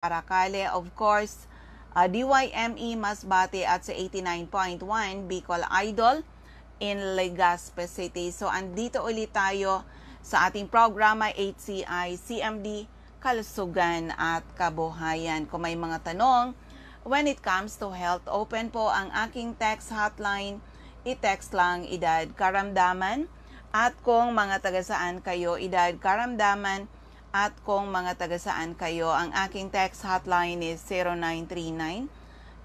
Paracale, of course, DYME Masbate at sa 89.1 Bicol Idol in Legazpi City. So andito ulit tayo sa ating programa HCI CMD Kalusugan at Kabuhayan. Kung may mga tanong when it comes to health, open po ang aking text hotline. I-text lang edad karamdaman, at kung mga taga-saan kayo, edad karamdaman, at kung mga taga-saan kayo, ang aking text hotline is 0939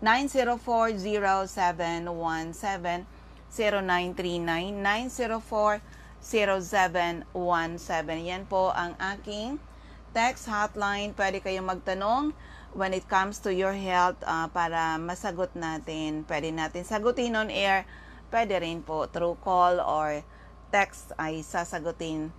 9040717, 0939 9040717. Yan po ang aking text hotline. Pwede kayong magtanong when it comes to your health para masagot natin. Pwede natin sagutin on air. Pwede rin po through call or text ay sasagutin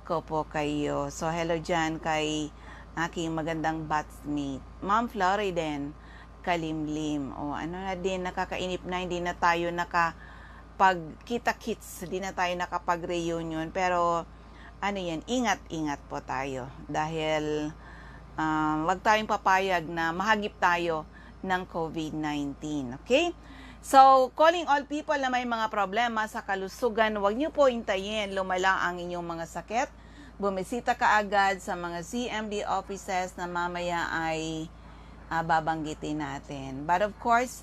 ko po kayo. So, hello dyan kay aking magandang batchmate, Ma'am Floriden Kalimlim. O, ano na din, nakakainip na, hindi na tayo nakapagkita-kits, hindi na tayo nakapag-reunion. Pero, ano yan, ingat-ingat po tayo. Dahil, wag tayong papayag na mahagip tayo ng COVID-19. Okay? So, calling all people na may mga problema sa kalusugan, huwag niyo po hintayin lumala ang inyong mga sakit. Bumisita ka agad sa mga CMD offices na mamaya ay babanggitin natin. But of course,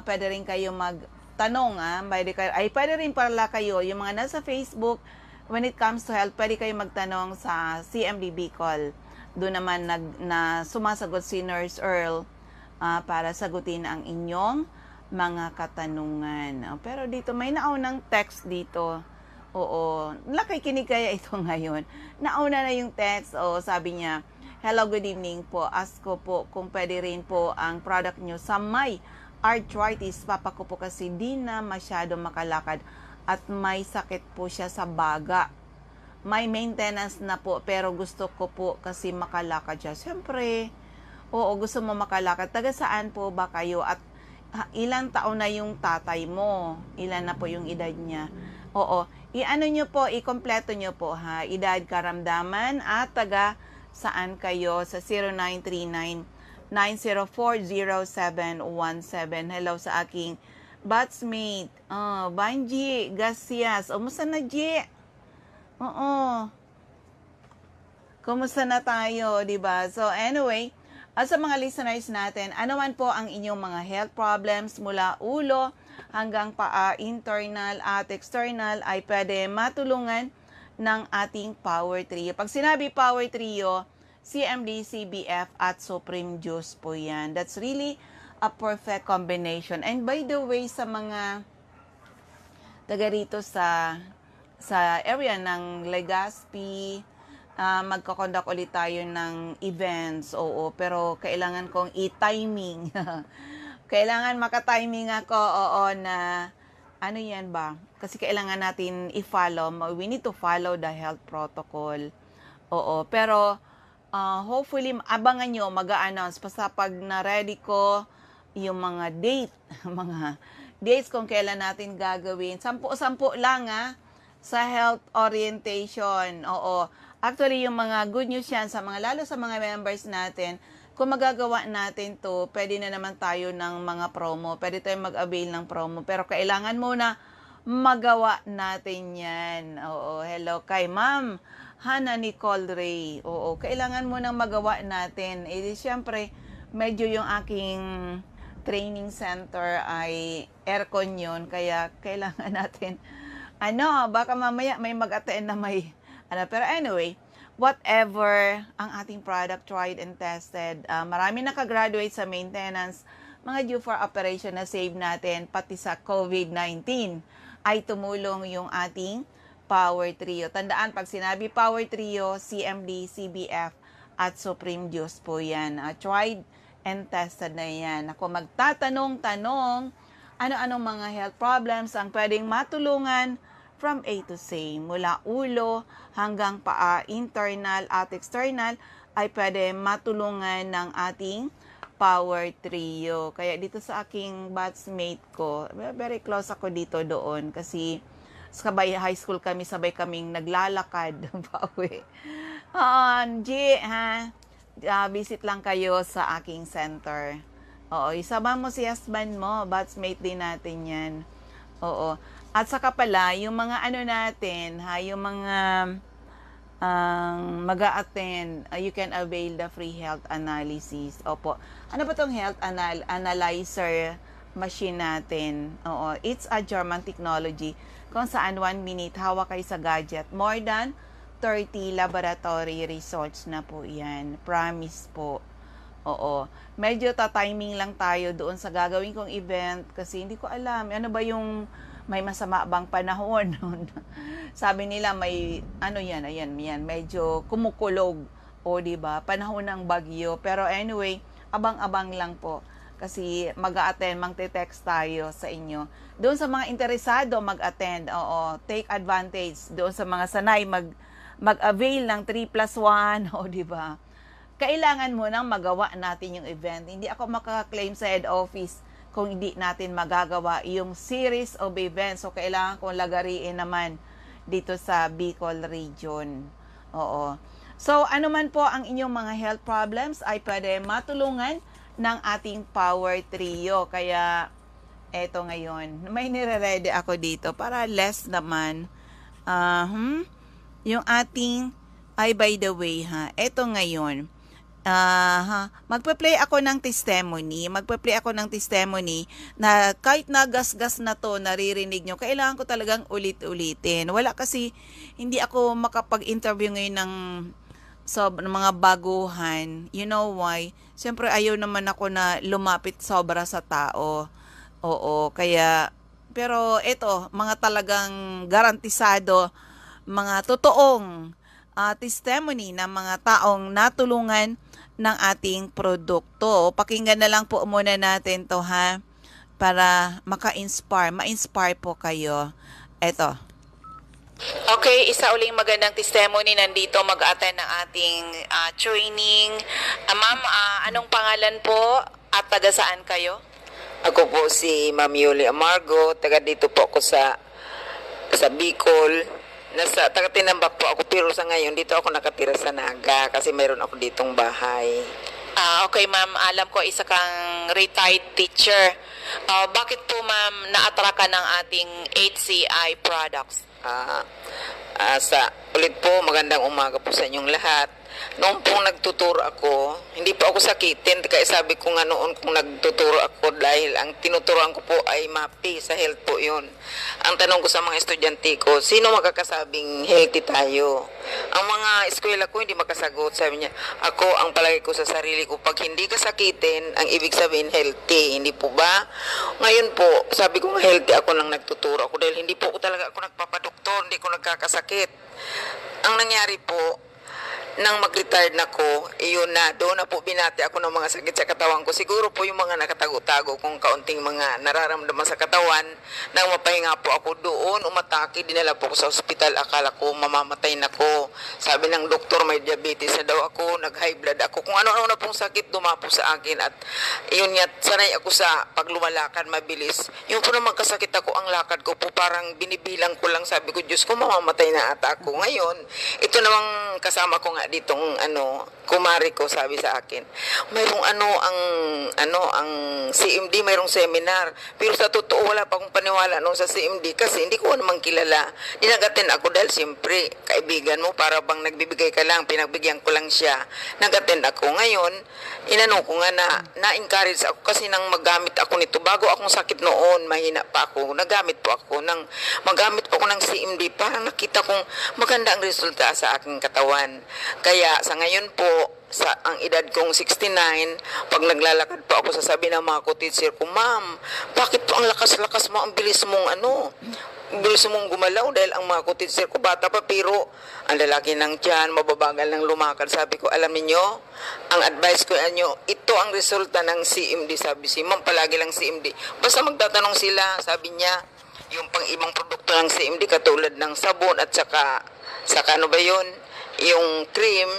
pwede rin kayo magtanong. Pwede rin pala kayo, yung mga nasa Facebook, when it comes to health, pwede kayo magtanong sa CMD Bicol. Doon naman na sumasagot si Nurse Earl para sagutin ang inyong mga katanungan. Pero dito, may naunang text dito. Oo, nakikinig kaya ito ngayon. Nauna na yung text. Sabi niya, hello, good evening po. Ask ko po kung pwede rin po ang product nyo sa may arthritis. Papa ko po kasi di na masyado makalakad at may sakit po siya sa baga. May maintenance na po pero gusto ko po kasi makalakad siya. Siyempre, oo, gusto mo makalakad. Taga saan po ba kayo at ilang taon na yung tatay mo? Ilan na po yung edad niya? Oo, i-ano nyo po, i-kompleto nyo po ha, edad karamdaman at taga saan kayo sa 0939 9040717. Hello sa aking batchmate, Banji Gasias. Musta na, Ji? Oo. Kumusta na tayo, diba? So anyway, sa mga listeners natin, ano man po ang inyong mga health problems mula ulo hanggang paa, internal at external, ay pwede matulungan ng ating Power Trio. Pag sinabi Power Trio, CMD, CBF at Supreme Juice po yan. That's really a perfect combination. And by the way, sa mga taga rito sa area ng Legazpi, magkakonduct ulit tayo ng events, oo, pero kailangan kong i-timing. Kailangan maka-timing ako, oo, na ano yan ba? Kasi kailangan natin i-follow. We need to follow the health protocol. Oo, pero hopefully, abangan nyo, mag-a-announce. Basta pag na-ready ko yung mga date, mga dates kung kailan natin gagawin. 10 lang sa health orientation. Oo. Actually, yung mga good news yan sa mga, lalo sa mga members natin, kung magagawa natin to, pwede na naman tayo ng mga promo. Pwede tayong mag-avail ng promo. Pero kailangan muna magawa natin yan. Oo, hello kay Ma'am Hannah Nicole Ray. Oo, kailangan munang magawa natin. Siyempre, medyo yung aking training center ay aircon yun. Kaya kailangan natin, baka mamaya may mag-attend na may pero anyway, whatever ang ating product, tried and tested, marami nakagraduate sa maintenance, mga due for operation na save natin, pati sa COVID-19, ay tumulong yung ating Power Trio. Tandaan, pag sinabi Power Trio, CMD, CBF, at Supreme Juice po yan. Tried and tested na yan. Ako magtatanong-tanong, ano-anong mga health problems ang pwedeng matulungan from A to Z, mula ulo hanggang paa, internal at external, ay pwede matulungan ng ating Power Trio. Kaya dito sa aking batchmate ko, very close ako dito doon kasi sabay high school kami, sabay kaming naglalakad pauwi. G, ha? visit lang kayo sa aking center. Oo, isama mo si husband mo, batchmate din natin yan. Oo. At saka pala, yung mga ano natin, ha, yung mga mag-a-attend, you can avail the free health analysis. Opo. Ano ba tong health analyzer machine natin? Oo. It's a German technology kung saan 1 minute hawak kayo sa gadget. More than 30 laboratory results na po yan. Promise po. Oo. Medyo ta-timing lang tayo doon sa gagawin kong event kasi hindi ko alam. Ano ba yung may masama bang panahon? Sabi nila may ano yan, ayan, medyo kumukulog. O di ba? Panahon ng bagyo. Pero anyway, abang-abang lang po. Kasi mag-a-attend, magte-text tayo sa inyo. Doon sa mga interesado mag-attend, oo, take advantage. Doon sa mga sanay mag-avail ng 3+1, o di ba? Kailangan mo nang magawa natin yung event. Hindi ako makaka-claim sa head office kung hindi natin magagawa yung series of events. So, kailangan kong lagariin naman dito sa Bicol region. Oo. So, ano man po ang inyong mga health problems ay pwede matulungan ng ating Power Trio. Kaya, eto ngayon, may nire-ready ako dito para less naman. Yung ating, ay by the way ha, eto ngayon, magpa-play ako ng testimony. Na kahit nagasgas na to, naririnig nyo, kailangan ko talagang ulit-ulitin. Wala kasi, hindi ako makapag-interview ngayon ng mga baguhan. You know why? Siyempre, ayaw naman ako na lumapit sobra sa tao. Oo, kaya, pero ito, mga talagang garantisado, mga totoong testimony ng mga taong natulungan ng ating produkto. Pakinggan na lang po muna natin to ha, para ma-inspire po kayo. Eto. Okay, isa uling magandang testimony nandito mag-attend ng ating training. Ma'am, anong pangalan po at taga saan kayo? Ako po si Ma'am Yuli Amargo, taga dito po ako sa Bicol. Taga Tinambak po ako, pero sa ngayon dito ako nakatira sa Naga kasi mayroon ako ditong bahay. Okay ma'am, alam ko isa kang retired teacher. Bakit po ma'am na-attract ka ng ating HCI products? Ulit po, magandang umaga po sa inyong lahat. Noong pong nagtuturo ako, hindi po ako sakitin, kaya sabi ko nga noon kung nagtuturo ako dahil ang tinuturoan ko po ay MAPI, sa health po yun. Ang tanong ko sa mga estudyante ko, sino makakasabing healthy tayo? Ang mga eskwela ko hindi makasagot, sabi niya, ako ang palagi ko sa sarili ko, pag hindi ka sakitin, ang ibig sabihin healthy, hindi po ba? Ngayon po, sabi ko nga healthy ako nang nagtuturo ako dahil hindi po ako talaga ako nagpapadoktor, hindi ko nagkakasakit. Ang nangyari po, nang mag-retired na ko, iyon na, doon na po binati ako ng mga sakit sa katawan ko. Siguro po yung mga nakatago-tago kung kaunting mga nararamdaman sa katawan, nang mapahinga po ako doon, umatake, dinala po ako sa ospital, akala ko mamamatay na ko. Sabi ng doktor, may diabetes na daw ako, nag-high blood ako. Kung ano-ano na pong sakit, dumapo sa akin. At iyon nga, sanay ako sa paglumalakad, mabilis. Yung po naman kasakit ako, ang lakad ko po, parang binibilang ko lang, sabi ko, Diyos ko, mamamatay na ata ako. Ngayon, ito namang kasama ko nga ditong kumari ko sabi sa akin, mayroong ang CMD, mayroong seminar, pero sa totoo wala pa akong paniwala nung sa CMD kasi hindi ko naman kilala. Dinagatin ako dahil siyempre kaibigan mo, para bang nagbibigay ka lang, pinagbigyan ko lang siya. Nagatin ako. Ngayon, inano ko nga na-encourage ako kasi nang magamit ako nito bago akong sakit noon, mahina pa ako, nagamit po ako magamit po ako ng CMD, parang nakita kong maganda ang resulta sa aking katawan. Kaya sa ngayon po, ang edad kong 69, pag naglalakad po ako, sasabi ng mga ko-teacher ko, Ma'am, bakit po ang lakas-lakas mo, ang bilis mong gumalaw, dahil ang mga ko-teacher ko bata pa, pero ang lalaki ng tiyan, mababagal ng lumakad. Sabi ko, alam niyo, ang advice ko inyo, ito ang resulta ng CMD, sabi si Ma'am, palagi lang CMD. Basta magtatanong sila, sabi niya, yung pang ibang produkto ng CMD, katulad ng sabon at saka ano ba yun, yung cream,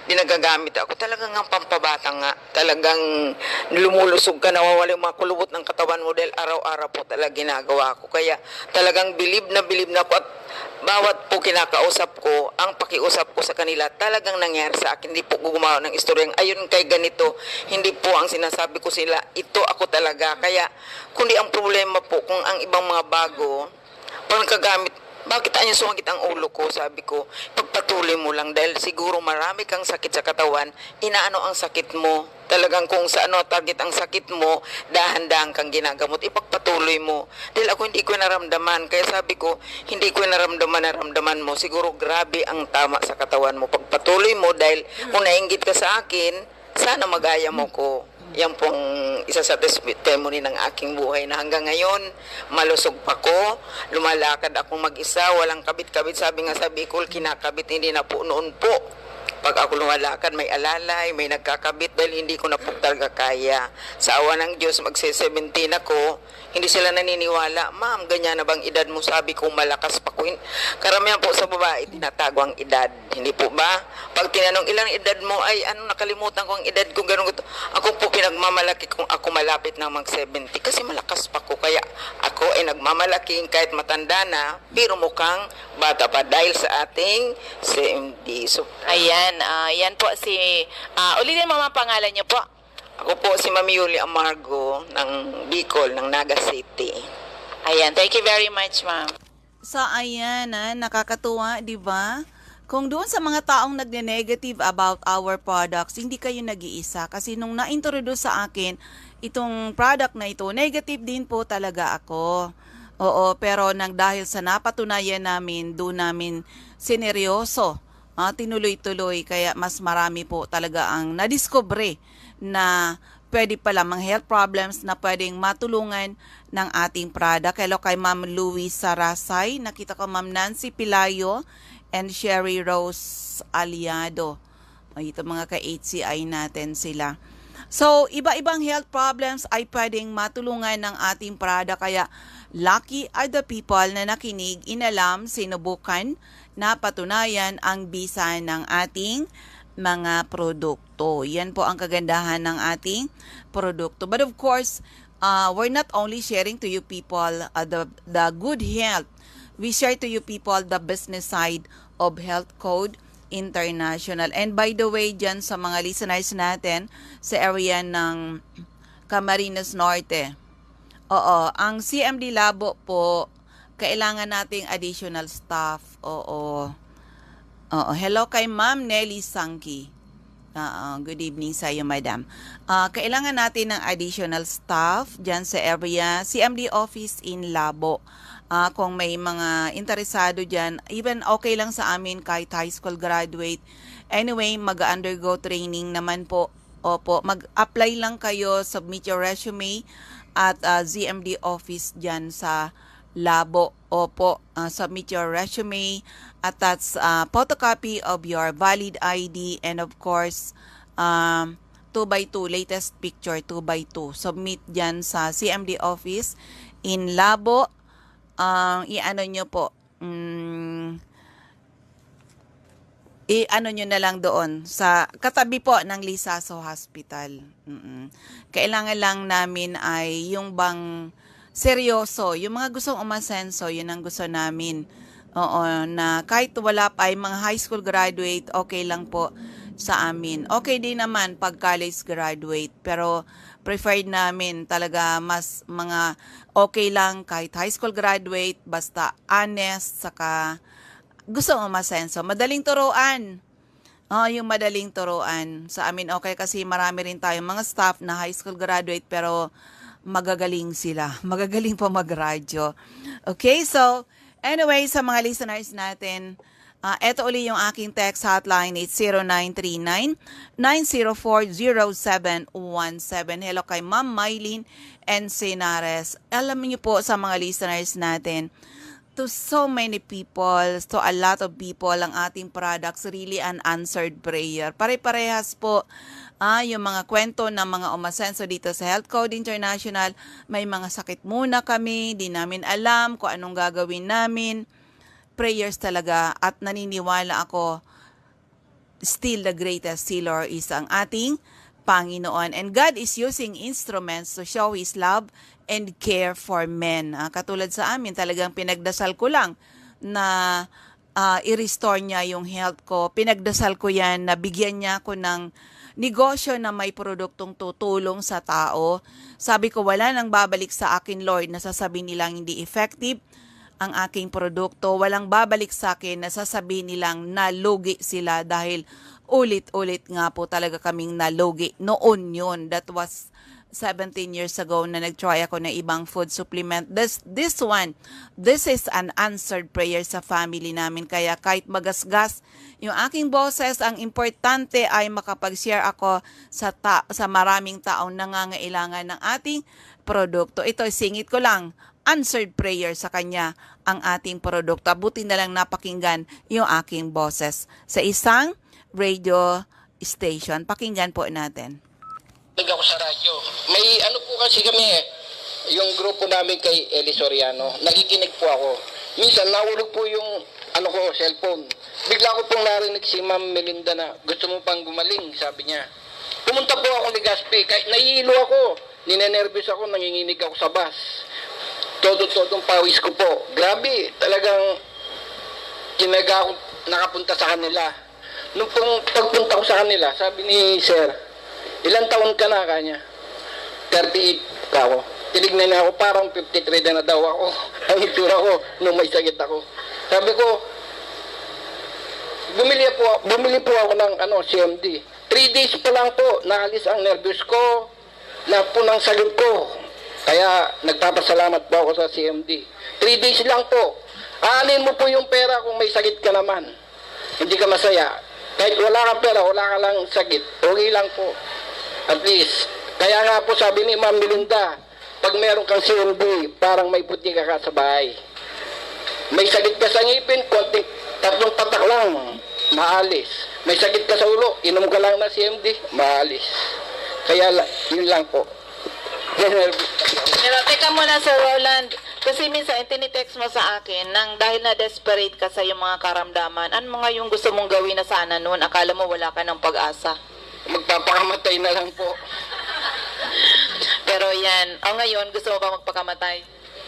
Pinagagamit ako. Talagang ang pampabata nga. Talagang lumulusog ka, nawawala yung mga kulubot ng katawan mo dahil araw-araw po talaga ginagawa ko. Kaya talagang bilib na ako at bawat po kinakausap ko, ang pakiusap ko sa kanila talagang nangyari sa akin. Hindi po gumawa ng istoryang ayun kay ganito. Hindi po ang sinasabi ko sila, ito ako talaga. Kaya kundi ang problema po kung ang ibang mga bago, pag nagkagamit, bakit anyo sumakit ang ulo ko? Sabi ko, pagpatuloy mo lang dahil siguro marami kang sakit sa katawan, inaano ang sakit mo. Talagang kung sa ano target ang sakit mo, dahan-dahan kang ginagamot, ipagpatuloy mo. Dahil ako hindi ko naramdaman, kaya sabi ko, hindi ko naramdaman mo. Siguro grabe ang tama sa katawan mo. Pagpatuloy mo dahil kung nainggit ka sa akin, sana magaya mo ko. Yan pong isa sa testimony ng aking buhay na hanggang ngayon, malusog pa ko, lumalakad akong mag-isa, walang kabit-kabit. Sabi nga sa Bicol, kinakabit, hindi na po noon po. Pag ako lumalakad, may alalay, may nagkakabit dahil hindi ko na po talaga kaya. Sa awa ng Diyos, magse-17 ako, hindi sila naniniwala. Ma'am, ganyan na bang edad mo? Sabi ko, malakas pa ko. Karamihan po sa babae, tinatago ang edad. Hindi po ba? Pag tinanong ilang edad mo, ay ano, nakalimutan ko ang edad ko, ganun. Ako po pinagmamalaki kung ako malapit na mag-70 kasi malakas pa ko. Kaya ako ay nagmamalaki kahit matanda na, pero mukhang bata pa dahil sa ating CMD. So, Ayan, yan po si, ulitin mo mga pangalan niyo po. ako po si Ma'am Yuli Amargo ng Bicol, ng Naga City. Ayan, thank you very much, ma'am. So, ayan, nakakatuwa, di ba? Kung doon sa mga taong nagne-negative about our products, hindi kayo nag-iisa. Kasi nung na-introduce sa akin, itong product na ito, negative din po talaga ako. Oo, pero dahil sa napatunayan namin, doon namin sineryoso, tinuloy-tuloy, kaya mas marami po talaga ang nadiscover na pwede pala mga health problems na pwedeng matulungan ng ating product. Hello kay Ma'am Louis Sarasay, nakita ko Ma'am Nancy Pilayo and Sherry Rose Aliado. Ito mga ka-HCI natin sila. So, iba-ibang health problems ay pwedeng matulungan ng ating product, kaya lucky are the people na nakinig, inalam, sinubukan, napatunayan ang bisa ng ating mga produkto. Yan po ang kagandahan ng ating produkto. But of course, we're not only sharing to you people the good health. We share to you people the business side of Health Code International. And by the way, dyan sa mga listeners natin sa area ng Camarines Norte, ang CMD Labo po, kailangan nating additional staff. Hello kay Ma'am Nelly Sangki. Good evening sa iyo, madam. Kailangan natin ng additional staff dyan sa area, CMD office in Labo. Kung may mga interesado dyan, even okay lang sa amin kahit high school graduate. Anyway, mag-undergo training naman po. Opo, mag-apply lang kayo, submit your resume at ZMD office dyan sa Labo. Opo, submit your resume, attach photocopy of your valid ID, and of course 2x2, latest picture 2x2. Submit dyan sa CMD office in Labo. I-ano nyo po, i-ano nyo na lang doon sa katabi po ng Lisaso Hospital. Kailangan lang namin ay yung bang seryoso, yung mga gustong umasenso, yun ang gusto namin. Na kahit wala pa ay mga high school graduate, okay lang po sa amin. Okay din naman pag college graduate, pero preferred namin talaga mas mga okay lang kahit high school graduate, basta honest, saka gusto umasenso. Madaling turuan. Yung madaling turuan. Sa amin okay kasi marami rin tayong mga staff na high school graduate pero magagaling sila. Magagaling po magradyo. Okay, so anyway, sa mga listeners natin, eto uli yung aking text hotline, it's 0939-904-0717. Hello kay Ma'am Mylene Encinares. Alam niyo po sa mga listeners natin, to so many people, to a lot of people, ang ating products really an answered prayer. Pare-parehas po yung mga kwento ng mga umasenso dito sa Health Code International. May mga sakit muna kami, di namin alam kung anong gagawin namin. Prayers talaga, at naniniwala ako still the greatest healer is ang ating Panginoon. And God is using instruments to show His love and care for men. Katulad sa amin, talagang pinagdasal ko lang na i-restore niya yung health ko. Pinagdasal ko yan na bigyan niya ako ng negosyo na may produktong tutulong sa tao. Sabi ko, wala nang babalik sa akin, Lord, na sasabihin nilang hindi effective ang aking produkto. Walang babalik sa akin na sasabihin nilang nalugi sila dahil ulit-ulit nga po talaga kaming nalugi. Noon yun, that was 17 years ago na nag-try ako ng ibang food supplement. This is an answered prayer sa family namin. Kaya kahit magasgas yung aking boses, ang importante ay makapag-share ako sa maraming taong nangangailangan ng ating produkto. Ito, singit ko lang, answered prayer sa kanya ang ating produkto. Buti na lang napakinggan yung aking boses sa isang radio station. Pakinggan po natin. Ako sa radyo. May ano po kasi kami yung grupo namin kay Eli Soriano. Nakikinig po ako. Minsan nahulog po yung cellphone. Bigla ko pong narinig si Ma'am Melinda na gusto mo pang gumaling, sabi niya. Pumunta po ako ni Gaspi. Kahit nahihilo ako, ninenervous ako, nanginginig ako sa bus. Todo-todong pawis ko po. Grabe, talagang tinaga ako nakapunta sa kanila. Nung pagpunta ko sa kanila, sabi ni Sir, ilang taon ka na, kanya? 38 ka ako. Tinignan niya ako, parang 53 na daw ako. Ang itsura ko, nung may sakit ako. Sabi ko, bumili po ako ng CMD. 3 days pa lang po, naalis ang nervous ko, na po ng sakit ko. Kaya, nagpapasalamat po ako sa CMD. 3 days lang po. Aanin mo po yung pera kung may sakit ka naman. Hindi ka masaya. Kahit wala kang pera, wala ka lang sakit, okay lang po. At least, kaya nga po sabi ni Ma'am Melinda, pag meron kang CMD, parang may puti ka sa bahay. May sakit ka sa ngipin, konting 3 patak lang, maalis. May sakit ka sa ulo, inom ka lang ng CMD, maalis. Kaya yun lang po. Pero teka muna, Sir Roland, kasi minsan tinitext mo sa akin nang dahil na desperate ka sa iyong mga karamdaman, ano mga yung gusto mong gawin na sana noon? Akala mo wala ka ng pag-asa. Magpapakamatay na lang po. Pero yan, ngayon, gusto mo ba magpakamatay?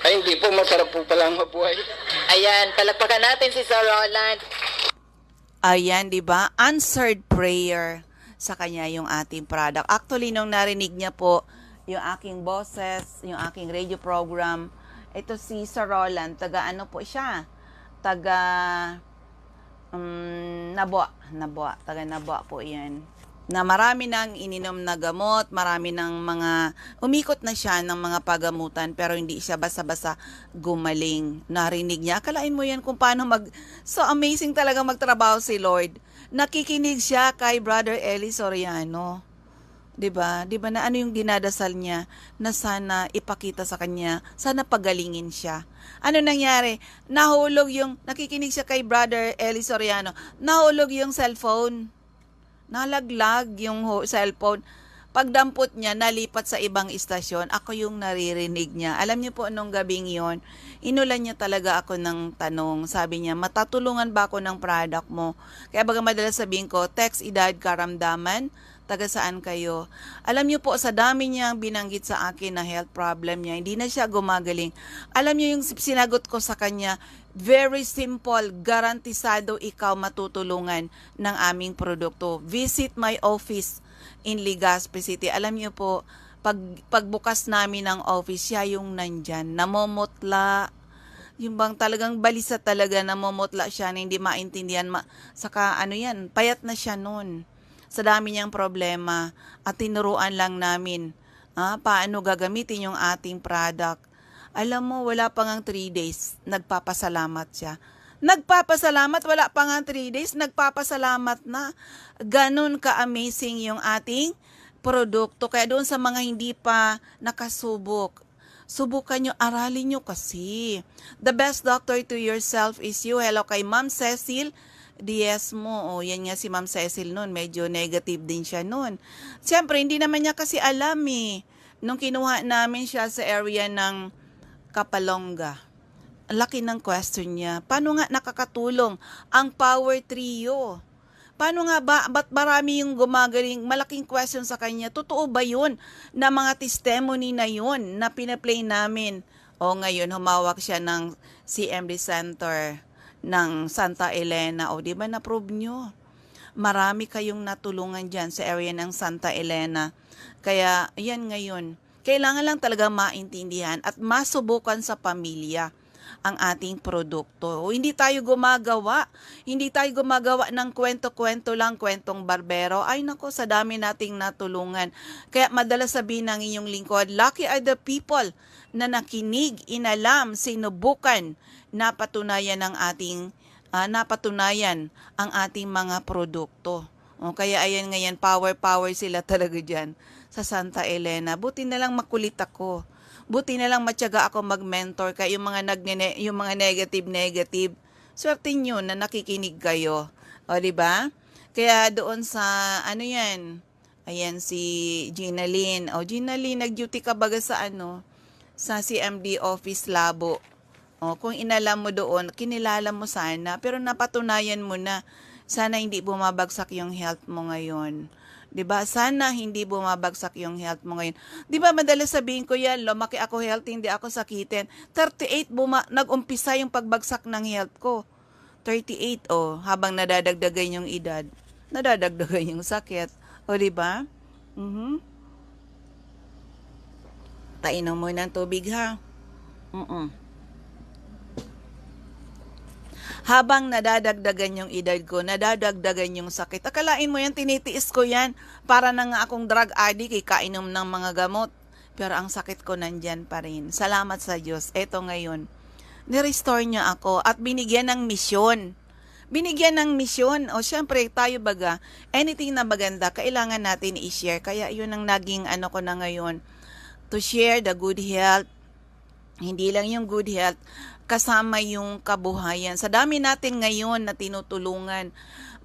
Ay, hindi po, masarap po palang mabuhay. Ayan, palakpakan natin si Sir Roland. Ayan, di ba? Answered prayer sa kanya yung ating product. Actually, nung narinig niya po yung aking boses, yung aking radio program, ito si Sir Roland, taga ano po siya? Taga Nabwa. Taga Nabwa po yan. Na marami nang ininom na gamot, marami nang mga, umikot na siya ng mga pagamutan, pero hindi siya basa-basa gumaling. Narinig niya, akalain mo yan kung paano so amazing talaga magtrabaho si Lord. Nakikinig siya kay Brother Eli Soriano. 'Di ba na ano yung dinadasal niya na sana ipakita sa kanya, sana pagalingin siya. Ano nangyari? Nakikinig siya kay Brother Eli Soriano, nahulog yung cellphone. Nalaglag yung cellphone. Pagdampot niya, nalipat sa ibang istasyon. Ako yung naririnig niya. Alam niyo po, nung gabing yon, inulan niya talaga ako ng tanong. Sabi niya, matatulungan ba ako ng product mo? Kaya baga madalas sabihin ko, text edad karamdaman, taga saan kayo? Alam niyo po, sa dami niyang binanggit sa akin na health problem niya, hindi na siya gumagaling. Alam niyo yung sinagot ko sa kanya, very simple, garantisado ikaw matutulungan ng aming produkto. Visit my office in Legazpi City. Alam niyo po, pagbukas namin ng office, siya yung nandyan, namomotla. Yung bang talagang balisa talaga, namomotla siya na hindi maintindihan. Saka payat na siya noon. Sa dami niyang problema at tinuruan lang namin paano gagamitin yung ating product. Alam mo, wala pa ngang 3 days, nagpapasalamat siya. Nagpapasalamat, wala pa ngang 3 days, nagpapasalamat na. Ganun ka-amazing yung ating produkto. Kaya doon sa mga hindi pa nakasubok, subukan nyo, aralin nyo kasi. The best doctor to yourself is you. Hello kay Ma'am Cecil Diaz mo. Yan nga si Ma'am Cecil noon, medyo negative din siya noon. Siyempre, hindi naman niya kasi alam nung kinuha namin siya sa area ng Kapalonga. Laki ng question niya. Paano nga nakakatulong ang Power Trio? Paano nga ba, ba't marami yung gumagaling, malaking question sa kanya, totoo ba yun na mga testimony na yun na pinaplay namin? O ngayon, humawak siya ng CMD Center ng Santa Elena. O di ba na-prove nyo? Marami kayong natulungan dyan sa area ng Santa Elena. Kaya, yan ngayon. Kailangan lang talaga maintindihan at masubukan sa pamilya ang ating produkto. Hindi tayo gumagawa ng kwento-kwento lang, kwentong barbero. Ay nako, sa dami nating natulungan. Kaya madalas sabihin ng inyong lingkod, lucky are the people na nakinig, inalam, sinubukan, napatunayan ang ating mga produkto. O, kaya ayan ngayon, power sila talaga dyan sa Santa Elena. Buti na lang makulit ako. Buti na lang matyaga ako mag-mentor kaya yung mga negative, swerte nyo na nakikinig kayo. O, di ba? Kaya doon sa, ayan si Gina Lynn. O, Gina Lynn, nag-duty ka baga sa sa CMD office labo. O, kung inalam mo doon, kinilala mo sana, pero napatunayan mo na, sana hindi bumabagsak yung health mo ngayon. 'Di ba? Sana hindi bumabagsak yung health mo ngayon. 'Di ba madalas sabihin ko yan, lumaki ako healthy, hindi ako sakitin. 38 nag-umpisa yung pagbagsak ng health ko. 38 habang nadadagdagan yung edad, nadadagdagan yung sakit. O 'di ba? Painom mo ng tubig ha. Habang nadadagdagan yung edad ko, nadadagdagan yung sakit. Akalain mo yan, tinitiis ko yan. Para na nga akong drug addict, kainom ng mga gamot. Pero ang sakit ko nandyan pa rin. Salamat sa Diyos. Eto ngayon, nirestore niya ako at binigyan ng misyon. Binigyan ng misyon. O syempre, tayo baga, anything na maganda, kailangan natin i-share. Kaya yun ang naging ko na ngayon. To share the good health. Hindi lang yung good health, kasama yung kabuhayan. Sa dami natin ngayon na tinutulungan,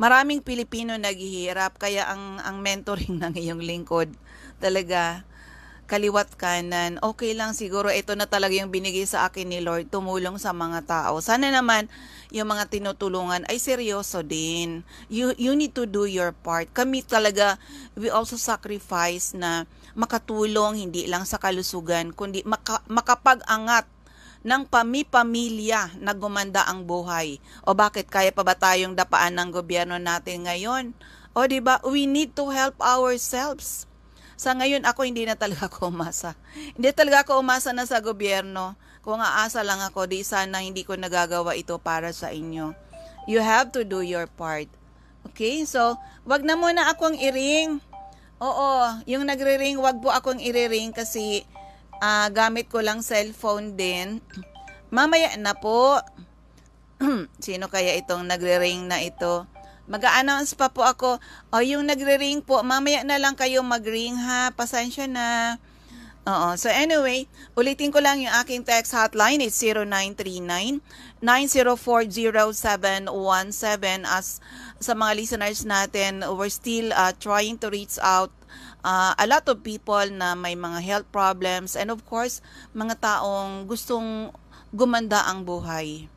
maraming Pilipino naghihirap, kaya ang mentoring ng iyong lingkod, talaga, kaliwat kanan, okay lang siguro, ito na talaga yung binigay sa akin ni Lord, tumulong sa mga tao. Sana naman, yung mga tinutulungan ay seryoso din. You need to do your part. Kami talaga, we also sacrifice na makatulong, hindi lang sa kalusugan, kundi makapag-angat ng pamilya na gumanda ang buhay. O bakit kaya pa ba tayong dapaan ng gobyerno natin ngayon? O di ba, we need to help ourselves. Sa ngayon ako hindi na talaga ako umasa. Hindi talaga ako umasa na sa gobyerno. Kung aasa lang ako, di sana hindi ko nagagawa ito para sa inyo. You have to do your part. Okay? So, wag na muna akong i-ring. Oo, yung nagre-ring, wag po akong i-ring kasi gamit ko lang cellphone din. Mamaya na po. Sino kaya itong nagre-ring na ito? Mag-a-announce pa po ako. O, yung nagre-ring po, mamaya na lang kayo mag-ring ha. Pasensya na. Oo. So anyway, ulitin ko lang yung aking text hotline. It's 0939-9040717. As sa mga listeners natin, we're still trying to reach out a lot of people na may mga health problems and of course, mga taong gustong gumanda ang buhay.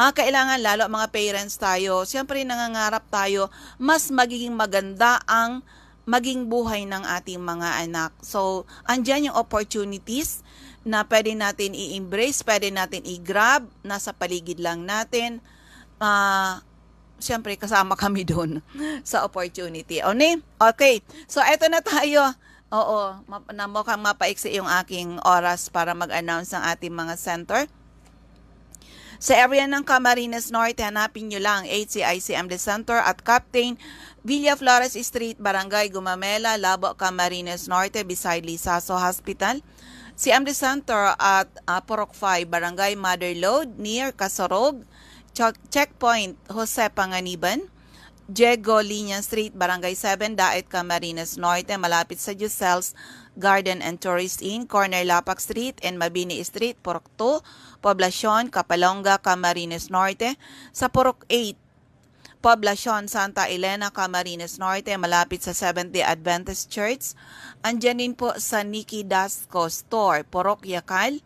Kailangan lalo mga parents tayo, siyempre nangangarap tayo, mas magiging maganda ang maging buhay ng ating mga anak. So, andyan yung opportunities na pwede natin i-embrace, pwede natin i-grab, nasa paligid lang natin. Siyempre, kasama kami doon sa opportunity. Okay, so eto na tayo. Oo, mukhang mapaiksi yung aking oras para mag-announce ng ating mga center. Sa area ng Camarines Norte, hanapin nyo lang HCICMD Center at Captain Villa Flores Street, Barangay Gumamela, Labo, Camarines Norte, beside Lisaso Hospital. CMD Center at Purok 5, Barangay Mother Lode, near Casorog, Checkpoint Jose Panganiban, Diego Linya Street, Barangay 7, Daet, Camarines Norte, malapit sa Giselles Garden and Tourist Inn, corner Lapak Street and Mabini Street, Purok 2, Poblacion, Kapalonga, Camarines Norte, sa Purok 8, Poblacion, Santa Elena, Camarines Norte, malapit sa Seventh-day Adventist Church. Andyan din po sa Nikki Dasco Store, Purok Yakal,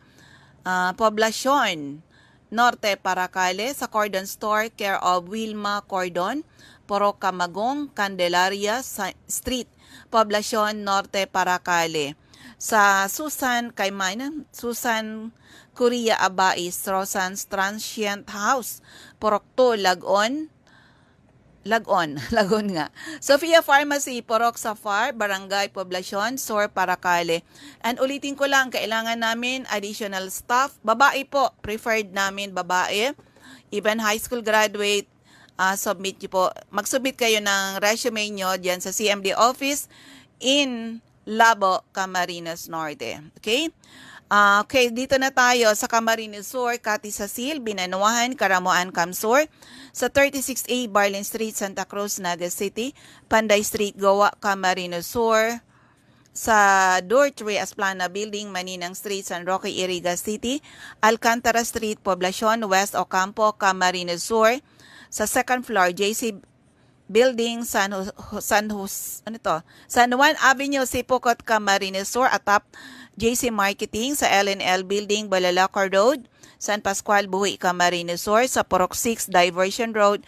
Poblacion Norte, Paracale, sa Cordon Store, care of Wilma Cordon, Poro Camagong, Candelaria Street, Poblacion Norte, Paracale. Sa Susan Cayman, Susan Korea Abais, Rosan's Transient House, Porok 2, Lagon nga. Sofia Pharmacy, Porok Safar, Barangay Poblacion, Sur, Paracale. And ulitin ko lang, kailangan namin additional staff. Babae po, preferred namin babae. Even high school graduate, submit nyo po. Mag-submit kayo ng resume nyo diyan sa CMD office in Labo, Camarines Norte. Okay? Okay, dito na tayo sa Camarines Sur, Cati Sasil, Binanuahan, Karamuan, Camsur. Sa 36A Barlin Street, Santa Cruz, Naga City. Panday Street, Goa, Camarines Sur. Sa Dortry Asplana Building, Maninang Street, San Roque, Iriga City. Alcantara Street, Poblacion, West Ocampo, Camarines Sur. Sa second floor, JC Building, San Juan Avenue, Sipocot, Camarines Sur. Atap, JC Marketing. Sa LNL Building, Balalacor Road, San Pascual, Buhi, Camarines Sur. Sa Porok 6 Diversion Road,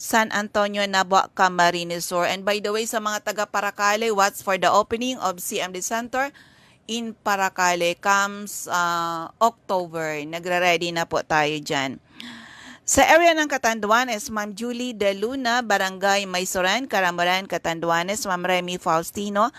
San Antonio, Nabua, Camarines Sur. And by the way, sa mga taga Paracale, what's for the opening of CMD Center in Paracale comes October. Nagre-ready na po tayo dyan. Sa area ng Catanduanes, Ma'am Julie De Luna, Barangay Maysoran, Caramoran, Catanduanes, Ma'am Remy Faustino,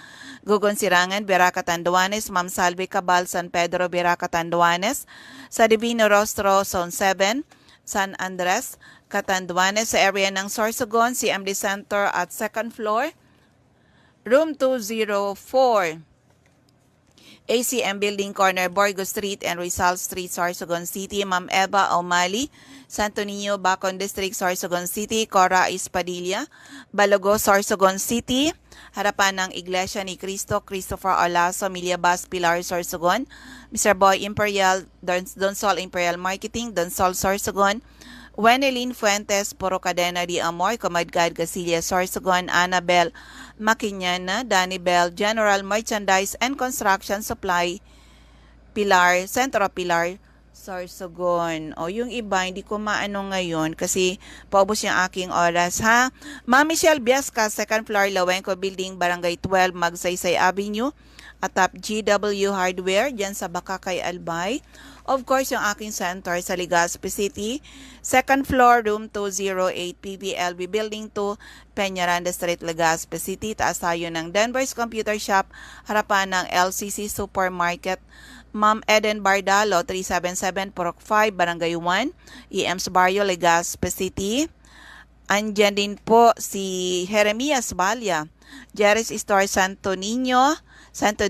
Gugon Sirangan, Bera, Catanduanes, Ma'am Salve Cabal, San Pedro, Bera, Catanduanes. Sa Divino Rostro, Zone 7, San Andres, Catanduanes. Sa area ng Sorsogon, CMD Center at second floor, room 204. ACM Building Corner, Borgo Street and Rizal Street, Sorsogon City. Ma'am Eva O'Malley, Santo Niño, Bacon District, Sorsogon City. Cora Espadilla, Balogo, Sorsogon City. Harapan ng Iglesia ni Cristo, Christopher Olaso, Emilia Bas, Pilar, Sorsogon. Mr. Boy Imperial, Donsol Imperial Marketing, Donsol, Sorsogon. Wenelin Fuentes, Puro Cadena de Amor, Comadgad Gasilia, Sorsogon. Annabel Maquiñana, Danny Bell, General Merchandise and Construction Supply, Pilar, Centro Pilar, Sorsogon. O yung iba, hindi ko maano ngayon kasi paubos yung aking oras, ha? Ma'am Michelle Biasca, second floor, Lawenco Building, Barangay 12, Magsaysay Avenue. Atap GW Hardware, dyan sa Bakakay, Albay. Of course, yung aking center sa Legazpi City. Second floor, room 208, PBLB Building 2, Peñaranda Street, Legazpi City. Taas tayo ng Denver's Computer Shop, harapan ng LCC Supermarket. Ma'am Eden Bardalo, 377 Porok 5, Barangay 1, EM's Barrio, Legazpi City. Andyan din po si Jeremias Balya, Jerry's Store, Santo Niño, Santo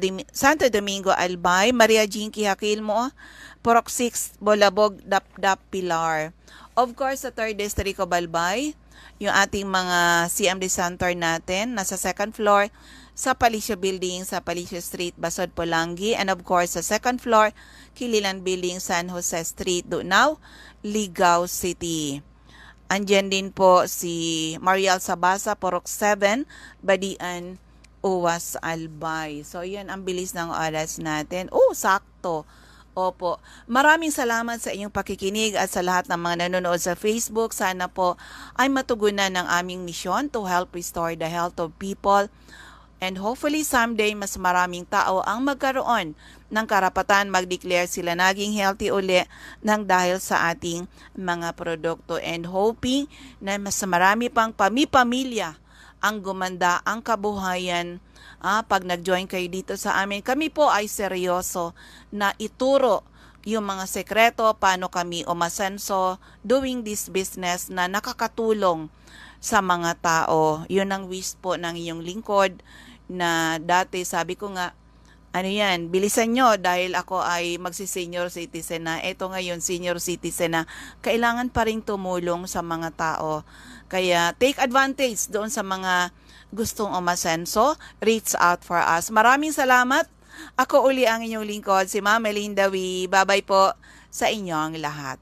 Domingo, Albay. Maria Jinky Hakilmo, Porok 6, Bolabog, Dapdap, Pilar. Of course, sa 3rd District of Albay, yung ating mga CMD Center natin, nasa second floor, sa Palicio Building, sa Palicio Street, Basod, Polangi. And of course, sa second floor, Kililan Building, San Jose Street, Dunao, Ligao City. Andyan din po si Mariel Sabasa, Porok 7, Badian, Uwas, Albay. So, yan ang bilis ng oras natin. Oh, sakto. Opo. Maraming salamat sa inyong pakikinig at sa lahat ng mga nanonood sa Facebook. Sana po ay matugunan ng aming misyon to help restore the health of people. And hopefully someday mas maraming tao ang magkaroon ng karapatan mag-declare sila naging healthy uli nang dahil sa ating mga produkto. And hoping na mas marami pang pamilya ang gumanda ang kabuhayan. Pag nag-join kayo dito sa amin, kami po ay seryoso na ituro yung mga sekreto, paano kami umasenso doing this business na nakakatulong sa mga tao. Yun ang wish po ng iyong lingkod na dati sabi ko nga, bilisan nyo dahil ako ay magsi-senior citizen na. Eto ngayon, senior citizen na. Kailangan pa rin tumulong sa mga tao. Kaya take advantage doon sa mga gustong umasenso. Reach out for us. Maraming salamat. Ako uli ang inyong lingkod, si Ma'am Melinda Wee. Bye-bye po sa inyong lahat.